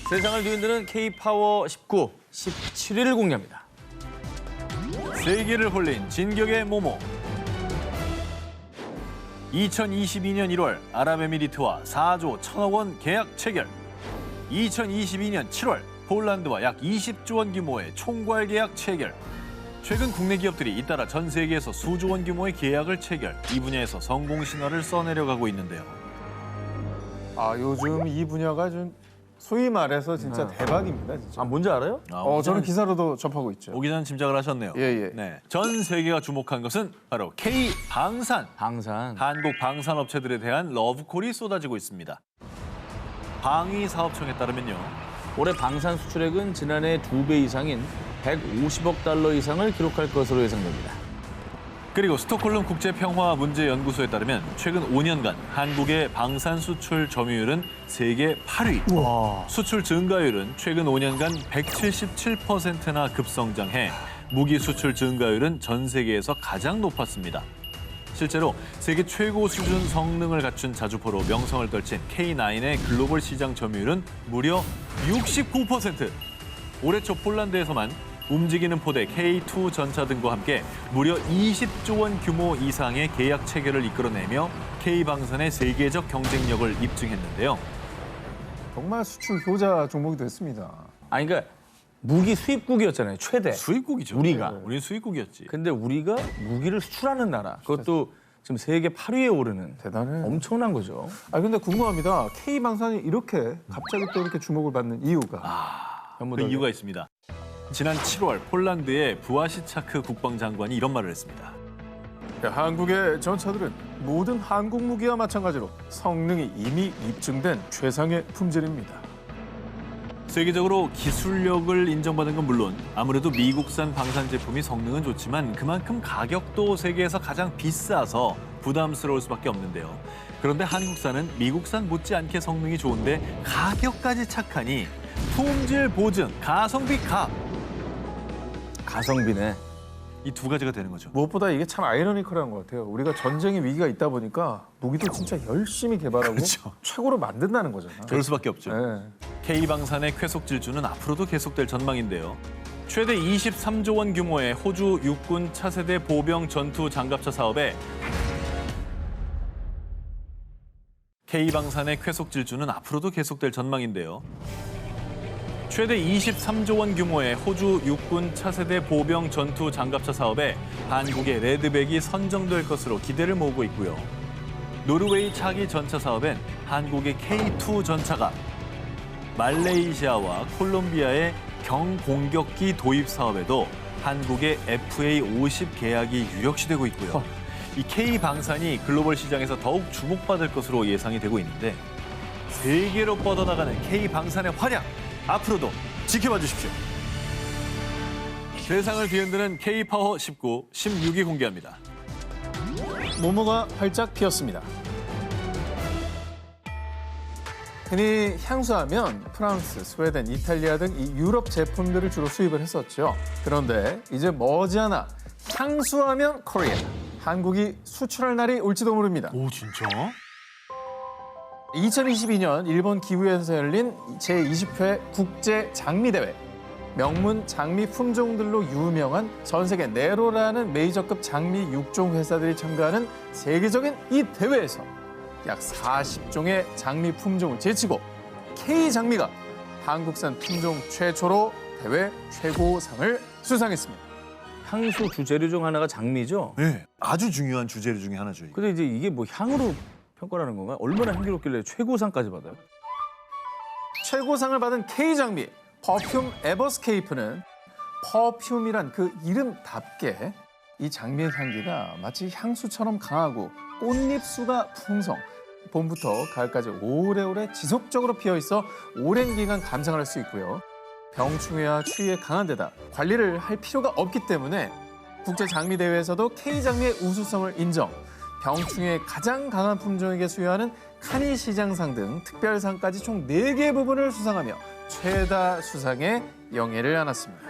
세상을 뒤흔드는 K-파워 19, 17위를 공개합니다. 세계를 홀린 진격의 모모. 2022년 1월 아랍에미리트와 4조 1천억 원 계약 체결. 2022년 7월 폴란드와 약 20조 원 규모의 총괄 계약 체결. 최근 국내 기업들이 잇따라 전 세계에서 수조 원 규모의 계약을 체결. 이 분야에서 성공 신화를 써내려가고 있는데요. 요즘 이 분야가 좀 소위 말해서 진짜 대박입니다, 진짜. 뭔지 알아요? 저는 기사로도 접하고 있죠. 오기 전 짐작을 하셨네요. 예. 네, 전 세계가 주목한 것은 바로 K-방산. 방산. 한국 방산업체들에 대한 러브콜이 쏟아지고 있습니다. 방위사업청에 따르면요. 올해 방산 수출액은 지난해 2배 이상인 150억 달러 이상을 기록할 것으로 예상됩니다. 그리고 스톡홀름 국제평화문제연구소에 따르면 최근 5년간 한국의 방산 수출 점유율은 세계 8위. 와. 수출 증가율은 최근 5년간 177%나 급성장해 무기 수출 증가율은 전 세계에서 가장 높았습니다. 실제로 세계 최고 수준 성능을 갖춘 자주포로 명성을 떨친 K9의 글로벌 시장 점유율은 무려 69%. 올해 초 폴란드에서만 움직이는 포대 K2 전차 등과 함께 무려 20조 원 규모 이상의 계약 체결을 이끌어내며 K방산의 세계적 경쟁력을 입증했는데요. 정말 수출 효자 종목이 됐습니다. 그러니까 무기 수입국이었잖아요, 최대. 수입국이죠. 우리가. 우리는 수입국이었지. 근데 우리가 무기를 수출하는 나라. 그것도 지금 세계 8위에 오르는. 대단해. 엄청난 거죠. 근데 궁금합니다. K방산이 이렇게 갑자기 또 이렇게 주목을 받는 이유가. 그 이유가 있습니다. 지난 7월 폴란드의 부아시차크 국방장관이 이런 말을 했습니다. 한국의 전차들은 모든 한국 무기와 마찬가지로 성능이 이미 입증된 최상의 품질입니다. 세계적으로 기술력을 인정받은 건 물론 아무래도 미국산 방산 제품이 성능은 좋지만 그만큼 가격도 세계에서 가장 비싸서 부담스러울 수밖에 없는데요. 그런데 한국산은 미국산 못지않게 성능이 좋은데 가격까지 착하니 품질 보증, 가성비 값. 가성비네. 이 두 가지가 되는 거죠. 무엇보다 이게 참 아이러니컬한 것 같아요. 우리가 전쟁의 위기가 있다 보니까 무기도 진짜 열심히 개발하고 그렇죠. 최고로 만든다는 거잖아. 그럴 수밖에 없죠. 네. K방산의 쾌속 질주는 앞으로도 계속될 전망인데요. 최대 23조 원 규모의 호주 육군 차세대 보병 전투 장갑차 사업에 K방산의 쾌속 질주는 앞으로도 계속될 전망인데요. 최대 23조 원 규모의 호주 육군 차세대 보병 전투 장갑차 사업에 한국의 레드백이 선정될 것으로 기대를 모으고 있고요. 노르웨이 차기 전차 사업엔 한국의 K2 전차가, 말레이시아와 콜롬비아의 경공격기 도입 사업에도 한국의 FA-50 계약이 유력시되고 있고요. 이 K방산이 글로벌 시장에서 더욱 주목받을 것으로 예상이 되고 있는데 세계로 뻗어나가는 K방산의 활약, 앞으로도 지켜봐 주십시오. 세상을 뒤흔드는 K-파워 19, 16위 공개합니다. 모모가 활짝 피었습니다. 흔히 향수하면 프랑스, 스웨덴, 이탈리아 등 이 유럽 제품들을 주로 수입을 했었죠. 그런데 이제 머지않아 향수하면 코리아, 한국이 수출할 날이 올지도 모릅니다. 오, 진짜? 2022년 일본 기부에서 열린 제20회 국제 장미대회. 명문 장미 품종들로 유명한 전 세계 네로라는 메이저급 장미 육종 회사들이 참가하는 세계적인 이 대회에서 약 40종의 장미 품종을 제치고 K장미가 한국산 품종 최초로 대회 최고상을 수상했습니다. 향수 주재료 중 하나가 장미죠? 네, 아주 중요한 주재료 중에 하나죠. 이거. 근데 이제 이게 뭐 향으로 평가라는 건가요? 얼마나 향기롭길래 최고상까지 받아요? 최고상을 받은 K장미 퍼퓸 에버스케이프는 퍼퓸이란 그 이름답게 이 장미의 향기가 마치 향수처럼 강하고 꽃잎수가 풍성, 봄부터 가을까지 오래오래 지속적으로 피어있어 오랜 기간 감상을 할 수 있고요. 병충해와 추위에 강한 데다 관리를 할 필요가 없기 때문에 국제장미대회에서도 K장미의 우수성을 인정, 병충해에 가장 강한 품종에게 수여하는 카니 시장상 등 특별상까지 총 4개 부분을 수상하며 최다 수상에 영예를 안았습니다.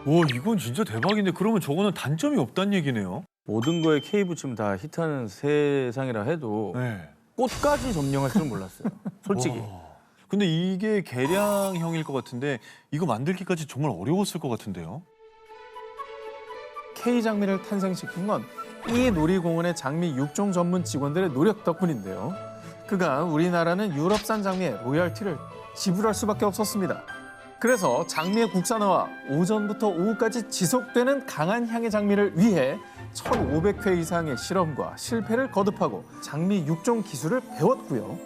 와, 이건 진짜 대박인데 그러면 저거는 단점이 없다는 얘기네요. 모든 거에 K 붙이면 다 히트하는 세상이라 해도 네. 꽃까지 점령할 줄은 몰랐어요. 솔직히. 근데 이게 계량형일 것 같은데 이거 만들기까지 정말 어려웠을 것 같은데요. K 장미를 탄생시킨 건 이 놀이공원의 장미 육종 전문 직원들의 노력 덕분인데요. 그간 우리나라는 유럽산 장미의 로열티를 지불할 수밖에 없었습니다. 그래서 장미의 국산화와 오전부터 오후까지 지속되는 강한 향의 장미를 위해 1,500회 이상의 실험과 실패를 거듭하고 장미 육종 기술을 배웠고요.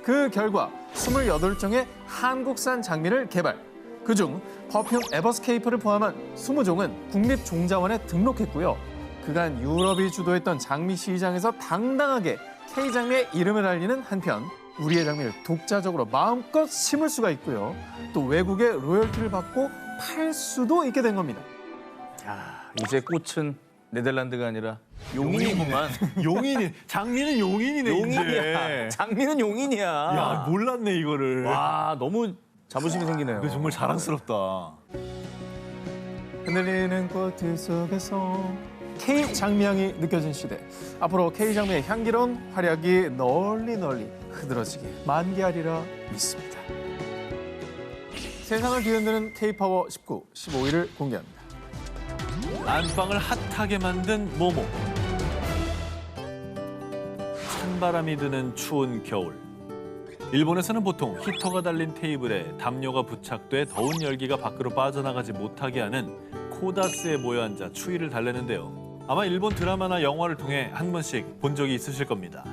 그 결과 28종의 한국산 장미를 개발. 그중 퍼퓸 에버스케이프를 포함한 20종은 국립종자원에 등록했고요. 그간 유럽이 주도했던 장미 시장에서 당당하게 K장미의 이름을 알리는 한편 우리의 장미를 독자적으로 마음껏 심을 수가 있고요. 또 외국의 로열티를 받고 팔 수도 있게 된 겁니다. 야, 이제 꽃은 네덜란드가 아니라 용인이구만. 용인이 장미는 용인이네. 용인이야. 이제. 장미는 용인이야. 야 몰랐네 이거를. 와, 너무 자부심이 생기네요. 근데 정말 자랑스럽다. 흔들리는 꽃들 속에서 K 장미향이 느껴진 시대. 앞으로 K 장미의 향기로운 활약이 널리 흐드러지게 만개하리라 믿습니다. 세상을 뒤흔드는 K-파워 19, 15일을 공개합니다. 안방을 핫하게 만든 모모. 찬바람이 드는 추운 겨울. 일본에서는 보통 히터가 달린 테이블에 담요가 부착돼 더운 열기가 밖으로 빠져나가지 못하게 하는 코다스에 모여 앉아 추위를 달래는데요. 아마 일본 드라마나 영화를 통해 한 번씩 본 적이 있으실 겁니다.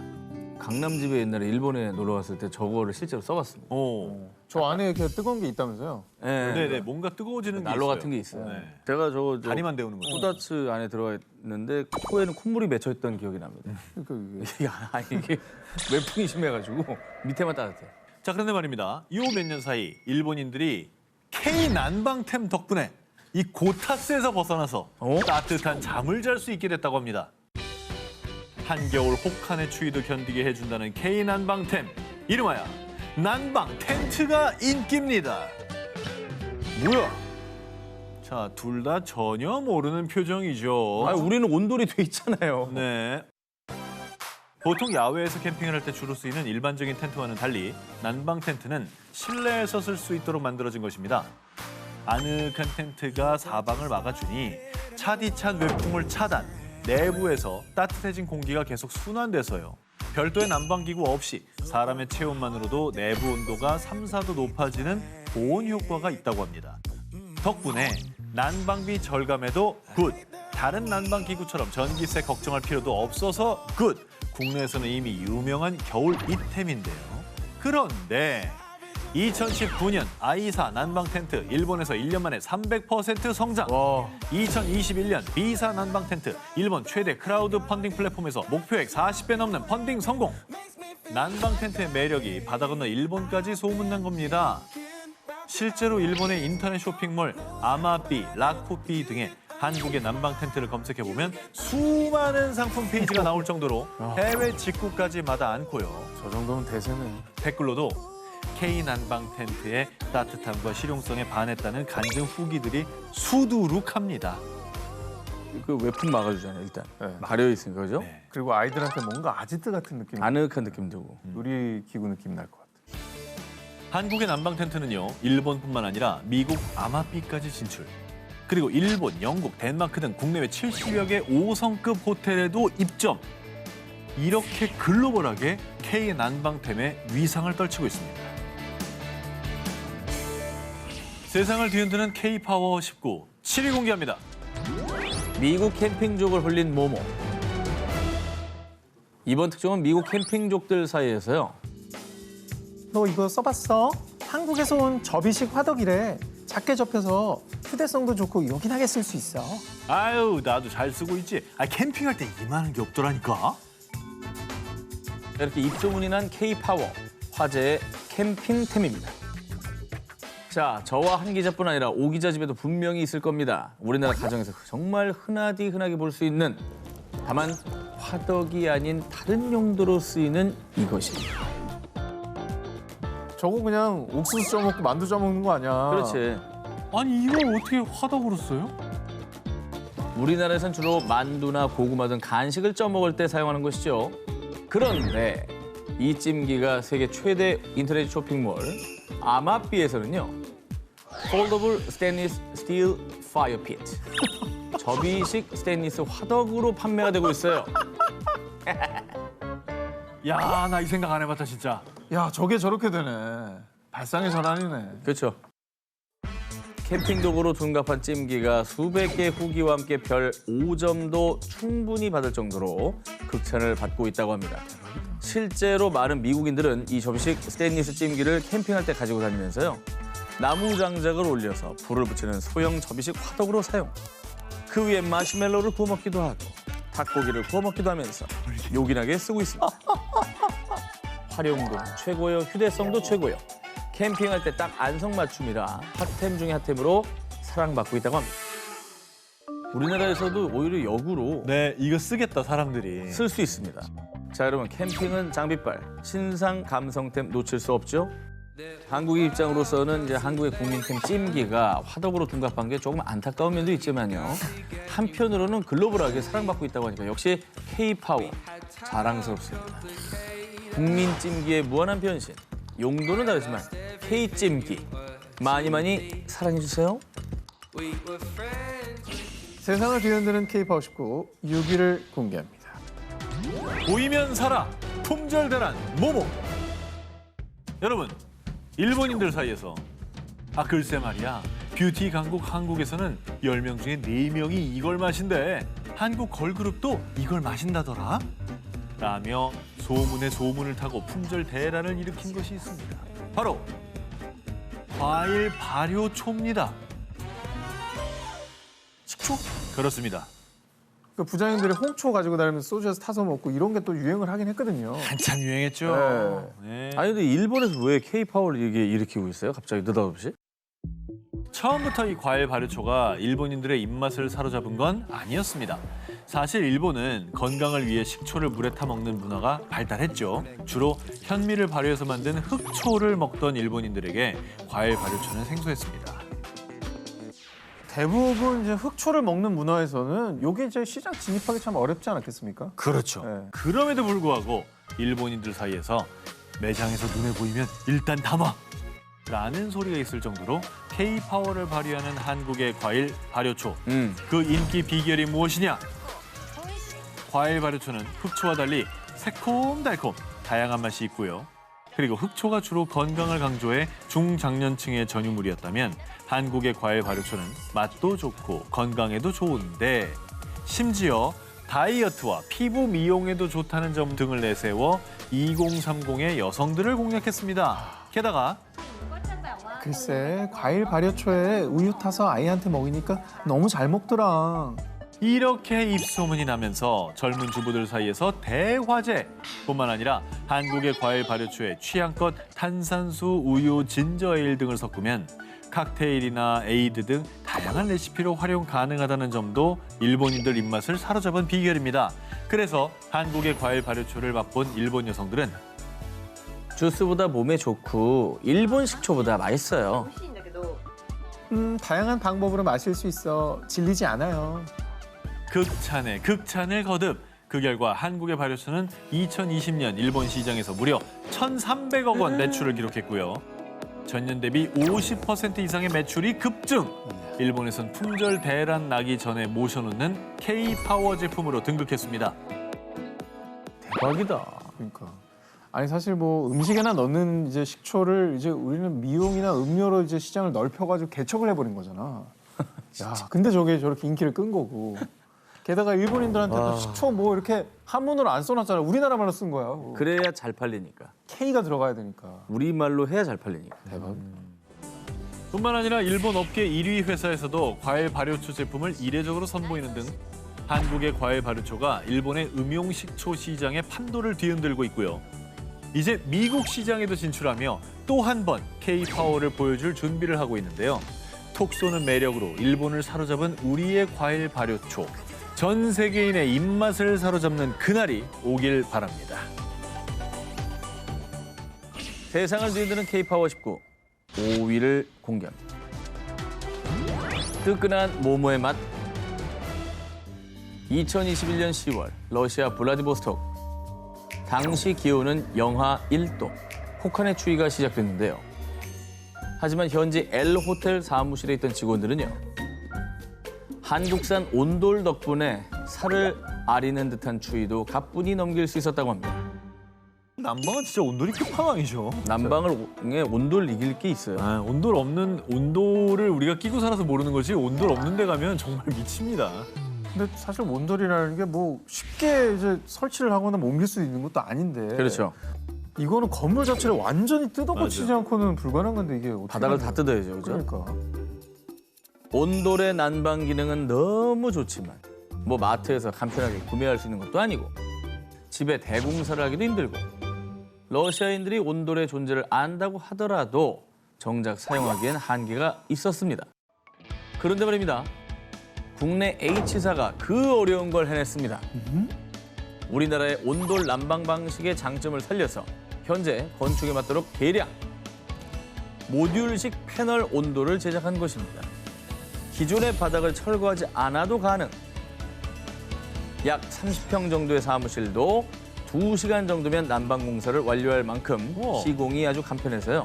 강남집에 옛날에 일본에 놀러 갔을 때 저거를 실제로 써봤습니다. 저 안에 이렇게 뜨거운 게 있다면서요? 네네 뭔가 뜨거워지는 게 난로 있어요. 같은 게 있어요. 네. 제가 저 다리만 데우는 거죠. 코다츠 안에 들어가 있는데 코에는 콧물이 맺혀 있던 기억이 납니다. 이게 외풍이 심해가지고 밑에만 따뜻해. 자 그런데 말입니다. 이 몇 년 사이 일본인들이 K 난방템 덕분에 이 고타스에서 벗어나서 따뜻한 잠을 잘 수 있게 됐다고 합니다. 한겨울 혹한의 추위도 견디게 해준다는 K 난방템. 이름하여 난방 텐트가 인기입니다. 뭐야? 자, 둘 다 전혀 모르는 표정이죠. 아, 우리는 온돌이 돼 있잖아요. 네. 보통 야외에서 캠핑을 할 때 주로 쓰이는 일반적인 텐트와는 달리 난방 텐트는 실내에서 쓸 수 있도록 만들어진 것입니다. 아늑한 텐트가 사방을 막아주니 차디찬 외풍을 차단, 내부에서 따뜻해진 공기가 계속 순환돼서요. 별도의 난방기구 없이 사람의 체온만으로도 내부 온도가 3, 4도 높아지는 보온 효과가 있다고 합니다. 덕분에 난방비 절감에도 굿! 다른 난방기구처럼 전기세 걱정할 필요도 없어서 굿! 국내에서는 이미 유명한 겨울 이템인데요. 그런데 2019년 아이사 난방 텐트 일본에서 1년 만에 300% 성장. 2021년 비사 난방 텐트 일본 최대 크라우드 펀딩 플랫폼에서 목표액 40배 넘는 펀딩 성공. 난방 텐트의 매력이 바다 건너 일본까지 소문난 겁니다. 실제로 일본의 인터넷 쇼핑몰 아마비, 라코비 등의 한국의 난방 텐트를 검색해보면 수많은 상품 페이지가 나올 정도로 해외 직구까지 마다 않고요. 저 정도면 대세네. 댓글로도 K 난방 텐트의 따뜻함과 실용성에 반했다는 간증 후기들이 수두룩합니다. 그 외풍 막아주잖아요, 일단. 네. 가려 있으니까, 그죠? 네. 그리고 아이들한테 뭔가 아지트 같은 느낌, 아늑한 느낌 들고. 놀이기구 느낌 날 것 같아. 한국의 난방 텐트는요, 일본뿐만 아니라 미국 아마비까지 진출. 그리고 일본, 영국, 덴마크 등 국내외 70여 개 5성급 호텔에도 입점. 이렇게 글로벌하게 K 난방템의 위상을 떨치고 있습니다. 세상을 뒤흔드는 K-파워 19, 7위 공개합니다. 미국 캠핑족을 홀린 모모. 이번 특종은 미국 캠핑족들 사이에서요. 너 이거 써봤어? 한국에서 온 접이식 화덕이래. 작게 접혀서 휴대성도 좋고 요긴하게 쓸 수 있어. 아유, 나도 잘 쓰고 있지. 캠핑할 때 이만한 게 없더라니까. 이렇게 입소문이 난 K-파워, 화제의 캠핑템입니다. 자, 저와 한 기자뿐 아니라 오 기자 집에도 분명히 있을 겁니다. 우리나라 가정에서 정말 흔하게 볼 수 있는, 다만 화덕이 아닌 다른 용도로 쓰이는 이것입니다. 저거 그냥 옥수수 쪄먹고 만두 쪄먹는 거 아니야? 그렇지. 아니, 이걸 어떻게 화덕으로 써요? 우리나라에선 주로 만두나 고구마 등 간식을 쪄먹을 때 사용하는 것이죠. 그런데 이 찜기가 세계 최대 인터넷 쇼핑몰 아마삐에서는요. Foldable Stainless Steel Fire Pit. 접이식 스테인리스 화덕으로 판매가 되고 있어요. 야, 나 이 생각 안 해봤다 진짜. 야, 저게 저렇게 되네. 발상의 전환이네. 그렇죠. 캠핑 도구로 둔갑한 찜기가 수백 개 후기와 함께 별 5점도 충분히 받을 정도로 극찬을 받고 있다고 합니다. 실제로 많은 미국인들은 이 접이식 스테인리스 찜기를 캠핑할 때 가지고 다니면서요. 나무 장작을 올려서 불을 붙이는 소형 접이식 화덕으로 사용. 그 위에 마시멜로를 구워 먹기도 하고 닭고기를 구워 먹기도 하면서 요긴하게 쓰고 있습니다. 활용도 최고요, 휴대성도 최고요. 캠핑할 때 딱 안성맞춤이라 핫템 중에 핫템으로 사랑받고 있다고 합니다. 우리나라에서도 오히려 역으로 네, 이거 쓰겠다 사람들이. 쓸 수 있습니다. 자, 여러분 캠핑은 장비빨, 신상 감성템 놓칠 수 없죠? 한국의 입장으로서는 이제 한국의 국민템 찜기가 화덕으로 둔갑한 게 조금 안타까운 면도 있지만요. 한편으로는 글로벌하게 사랑받고 있다고 하니까 역시 K-파워 자랑스럽습니다. 국민 찜기의 무한한 변신, 용도는 다르지만 K-찜기 많이 사랑해 주세요. 세상을 뒤흔드는 K-파워 19 6위를 공개합니다. 보이면 사라 품절 대란 모모. 여러분, 일본인들 사이에서 글쎄 말이야. 뷰티 강국 한국에서는 10명 중에 4명이 이걸 마신대. 한국 걸그룹도 이걸 마신다더라. 라며 소문에 소문을 타고 품절 대란을 일으킨 것이 있습니다. 바로 과일 발효초입니다. 식초? 그렇습니다. 그 부자님들이 홍초 가지고 다니면서 소주에서 타서 먹고 이런 게 또 유행을 하긴 했거든요. 한참 유행했죠. 네. 아니 근데 일본에서 왜 K-파워를 이게 일으키고 있어요? 갑자기 느닷없이? 처음부터 이 과일 발효초가 일본인들의 입맛을 사로잡은 건 아니었습니다. 사실 일본은 건강을 위해 식초를 물에 타 먹는 문화가 발달했죠. 주로 현미를 발효해서 만든 흑초를 먹던 일본인들에게 과일 발효초는 생소했습니다. 대부분 이제 흑초를 먹는 문화에서는 이게 이제 시장 진입하기 참 어렵지 않았겠습니까? 그렇죠. 네. 그럼에도 불구하고 일본인들 사이에서 매장에서 눈에 보이면 일단 담아! 라는 소리가 있을 정도로 K-파워를 발휘하는 한국의 과일 발효초. 그 인기 비결이 무엇이냐? 과일 발효초는 흑초와 달리 새콤달콤 다양한 맛이 있고요. 그리고 흑초가 주로 건강을 강조해 중장년층의 전유물이었다면 한국의 과일 발효초는 맛도 좋고 건강에도 좋은데 심지어 다이어트와 피부 미용에도 좋다는 점 등을 내세워 2030의 여성들을 공략했습니다. 게다가 글쎄, 과일 발효초에 우유 타서 아이한테 먹이니까 너무 잘 먹더라. 이렇게 입소문이 나면서 젊은 주부들 사이에서 대화제뿐만 아니라 한국의 과일 발효초에 취향껏 탄산수, 우유, 진저에일 등을 섞으면 칵테일이나 에이드 등 다양한 레시피로 활용 가능하다는 점도 일본인들 입맛을 사로잡은 비결입니다. 그래서 한국의 과일 발효초를 맛본 일본 여성들은 주스보다 몸에 좋고 일본 식초보다 맛있어요. 다양한 방법으로 마실 수 있어. 질리지 않아요. 극찬에 극찬을 거듭. 그 결과 한국의 발효초는 2020년 일본 시장에서 무려 1,300억 원 매출을 기록했고요. 전년 대비 50% 이상의 매출이 급증. 일본에선 품절 대란 나기 전에 모셔놓는 K-파워 제품으로 등극했습니다. 대박이다. 그러니까. 아니 사실 뭐 음식에나 넣는 이제 식초를 이제 우리는 미용이나 음료로 이제 시장을 넓혀가지고 개척을 해버린 거잖아. 야, 근데 저게 저렇게 인기를 끈 거고. 게다가 일본인들한테도 식초 뭐 이렇게 한문으로 안 써놨잖아. 우리나라 말로 쓴 거야. 그래야 잘 팔리니까. K가 들어가야 되니까. 우리말로 해야 잘 팔리니까. 대박. 뿐만 아니라 일본 업계 1위 회사에서도 과일 발효초 제품을 이례적으로 선보이는 등 한국의 과일 발효초가 일본의 음용식초 시장의 판도를 뒤흔들고 있고요. 이제 미국 시장에도 진출하며 또 한 번 K-파워를 보여줄 준비를 하고 있는데요. 톡 쏘는 매력으로 일본을 사로잡은 우리의 과일 발효초. 전 세계인의 입맛을 사로잡는 그날이 오길 바랍니다. 세상을 뒤흔드는 K-파워 19 5위를 공개합니다. 뜨끈한 모모의 맛. 2021년 10월 러시아 블라디보스토크 당시 기온은 영하 1도, 혹한의 추위가 시작됐는데요. 하지만 현지 L호텔 사무실에 있던 직원들은요. 한국산 온돌 덕분에 살을 아리는 듯한 추위도 가뿐히 넘길 수 있었다고 합니다. 난방은 진짜 온돌이 끝판왕이죠. 난방을 온돌 이길 게 있어요. 아, 온돌을 우리가 끼고 살아서 모르는 거지 온돌 없는 데 가면 정말 미칩니다. 근데 사실 온돌이라는 게 뭐 쉽게 이제 설치를 하거나 뭐 옮길 수 있는 것도 아닌데. 그렇죠. 이거는 건물 자체를 완전히 뜯어고치지 맞아요. 않고는 불가능한 건데 이게 어떻게 바닥을 다 하냐. 뜯어야죠, 그죠? 그러니까. 온돌의 난방 기능은 너무 좋지만 뭐 마트에서 간편하게 구매할 수 있는 것도 아니고 집에 대공사를 하기도 힘들고 러시아인들이 온돌의 존재를 안다고 하더라도 정작 사용하기엔 한계가 있었습니다. 그런데 말입니다. 국내 H사가 그 어려운 걸 해냈습니다. 우리나라의 온돌 난방 방식의 장점을 살려서 현재 건축에 맞도록 개량, 모듈식 패널 온돌을 제작한 것입니다. 기존의 바닥을 철거하지 않아도 가능. 약 30평 정도의 사무실도 2시간 정도면 난방 공사를 완료할 만큼 우와. 시공이 아주 간편해서요.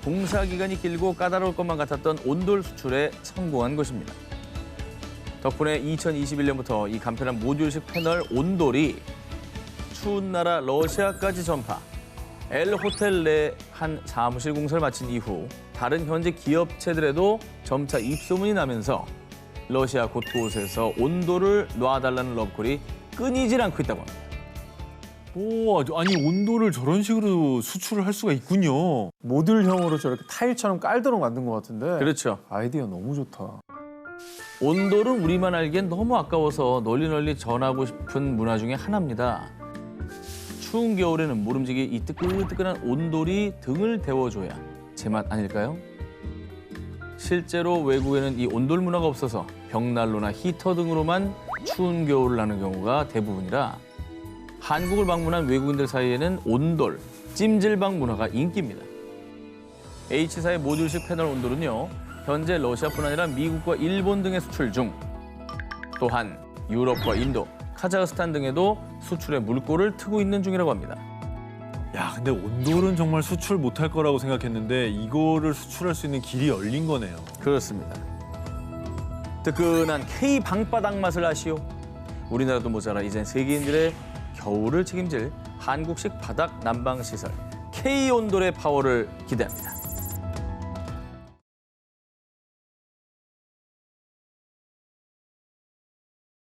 공사 기간이 길고 까다로울 것만 같았던 온돌 수출에 성공한 것입니다. 덕분에 2021년부터 이 간편한 모듈식 패널 온돌이 추운 나라 러시아까지 전파. L호텔 내 한 사무실 공사를 마친 이후 다른 현지 기업체들에도 점차 입소문이 나면서 러시아 곳곳에서 온돌을 놔달라는 러브콜이 끊이질 않고 있다고 합니다. 오, 아니 온돌을 저런 식으로 수출을 할 수가 있군요. 모듈형으로 저렇게 타일처럼 깔도록 만든 것 같은데. 그렇죠. 아이디어 너무 좋다. 온돌은 우리만 알기엔 너무 아까워서 널리 전하고 싶은 문화 중에 하나입니다. 추운 겨울에는 모름지기 이 뜨끈뜨끈한 온돌이 등을 데워줘야 제맛 아닐까요? 실제로 외국에는 이 온돌 문화가 없어서 벽난로나 히터 등으로만 추운 겨울을 나는 경우가 대부분이라 한국을 방문한 외국인들 사이에는 온돌, 찜질방 문화가 인기입니다. H사의 모듈식 패널 온돌은요. 현재 러시아뿐 아니라 미국과 일본 등에 수출 중. 또한 유럽과 인도, 카자흐스탄 등에도 수출의 물꼬를 트고 있는 중이라고 합니다. 야, 근데 온돌은 정말 수출 못할 거라고 생각했는데 이거를 수출할 수 있는 길이 열린 거네요. 그렇습니다. 뜨끈한 K 방바닥 맛을 아시오? 우리나라도 모자라 이젠 세계인들의 겨울을 책임질 한국식 바닥 난방 시설 K 온돌의 파워를 기대합니다.